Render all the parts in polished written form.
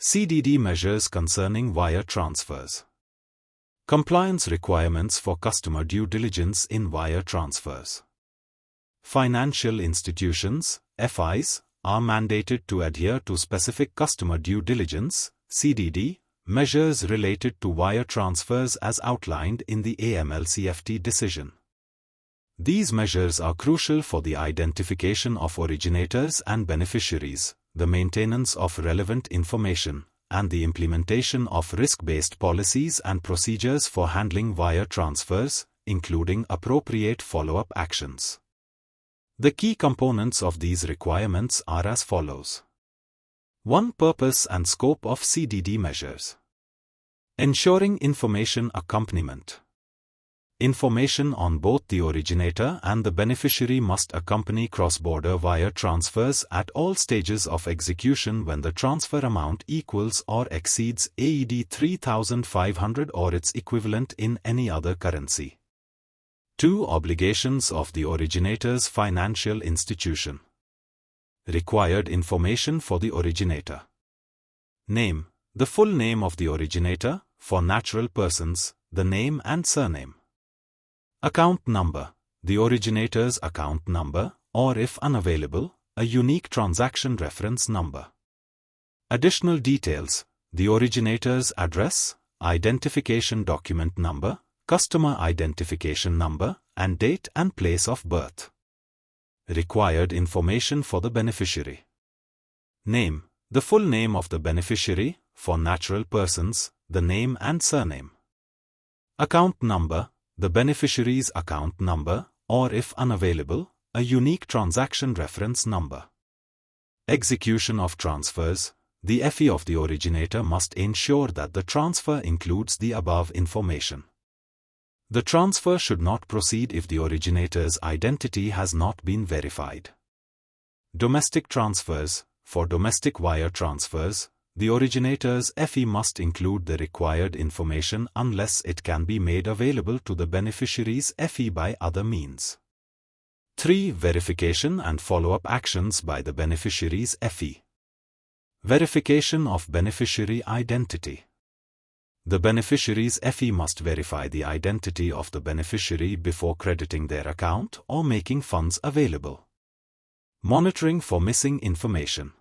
CDD measures concerning wire transfers. Compliance requirements for customer due diligence in wire transfers. Financial institutions, FIs, are mandated to adhere to specific customer due diligence, CDD, measures related to wire transfers as outlined in the AML CFT decision. These measures are crucial for the identification of originators and beneficiaries, the maintenance of relevant information, and the implementation of risk-based policies and procedures for handling wire transfers, including appropriate follow-up actions. The key components of these requirements are as follows. 1. Purpose and scope of CDD measures. Ensuring information accompaniment. Information on both the originator and the beneficiary must accompany cross-border wire transfers at all stages of execution when the transfer amount equals or exceeds AED 3,500 or its equivalent in any other currency. 2. Obligations of the originator's financial institution. Required information for the originator. Name. The full name of the originator, for natural persons, the name and surname. Account number. The originator's account number, or if unavailable, a unique transaction reference number. Additional details. The originator's address, identification document number, customer identification number, and date and place of birth. Required information for the beneficiary. Name. The full name of the beneficiary, for natural persons, the name and surname. Account number. The beneficiary's account number, or if unavailable, a unique transaction reference number. Execution of transfers. The FE of the originator must ensure that the transfer includes the above information. The transfer should not proceed if the originator's identity has not been verified. Domestic transfers. For domestic wire transfers, the originator's FE must include the required information unless it can be made available to the beneficiary's FE by other means. 3. Verification and follow-up actions by the beneficiary's FE. Verification of beneficiary identity. The beneficiary's FE must verify the identity of the beneficiary before crediting their account or making funds available. Monitoring for missing information.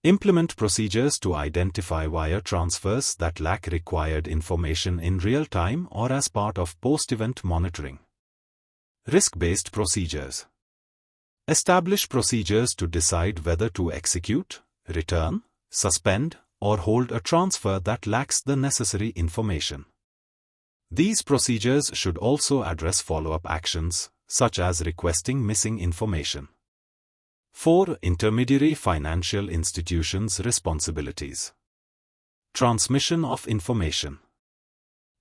Implement procedures to identify wire transfers that lack required information in real time or as part of post-event monitoring. Risk-based procedures. Establish procedures to decide whether to execute, return, suspend, or hold a transfer that lacks the necessary information. These procedures should also address follow-up actions, such as requesting missing information. 4. Intermediary financial institutions' responsibilities. Transmission of information.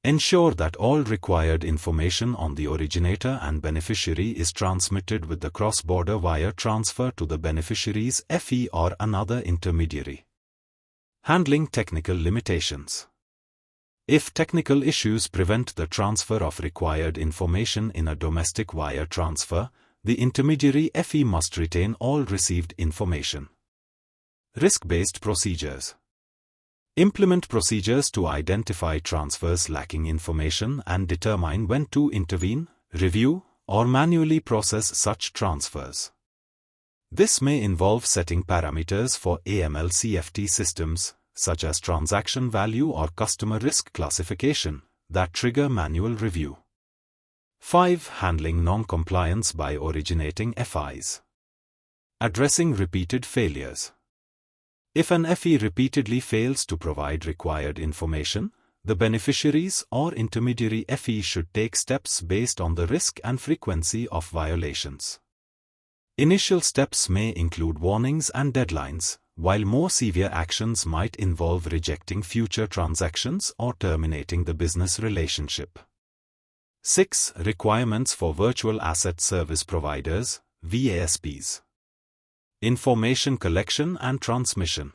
Ensure that all required information on the originator and beneficiary is transmitted with the cross-border wire transfer to the beneficiary's FE or another intermediary. Handling technical limitations. If technical issues prevent the transfer of required information in a domestic wire transfer, the intermediary FE must retain all received information. Risk-based procedures. Implement procedures to identify transfers lacking information and determine when to intervene, review, or manually process such transfers. This may involve setting parameters for AML CFT systems, such as transaction value or customer risk classification, that trigger manual review. 5. Handling non-compliance by originating FIs. Addressing repeated failures. If an FE repeatedly fails to provide required information, the beneficiaries or intermediary FE should take steps based on the risk and frequency of violations. Initial steps may include warnings and deadlines, while more severe actions might involve rejecting future transactions or terminating the business relationship. 6. Requirements for virtual asset service providers, VASPs. Information collection and transmission.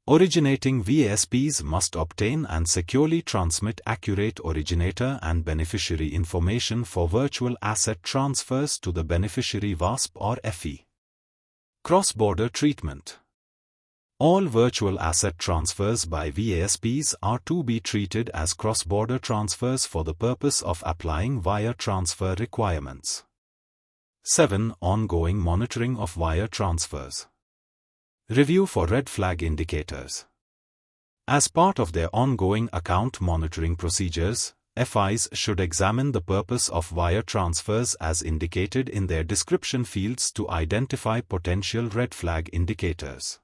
Originating VASPs must obtain and securely transmit accurate originator and beneficiary information for virtual asset transfers to the beneficiary VASP or FE. Cross-border treatment. All virtual asset transfers by VASPs are to be treated as cross-border transfers for the purpose of applying wire transfer requirements. 7. Ongoing monitoring of wire transfers. Review for red flag indicators. As part of their ongoing account monitoring procedures, FIs should examine the purpose of wire transfers as indicated in their description fields to identify potential red flag indicators.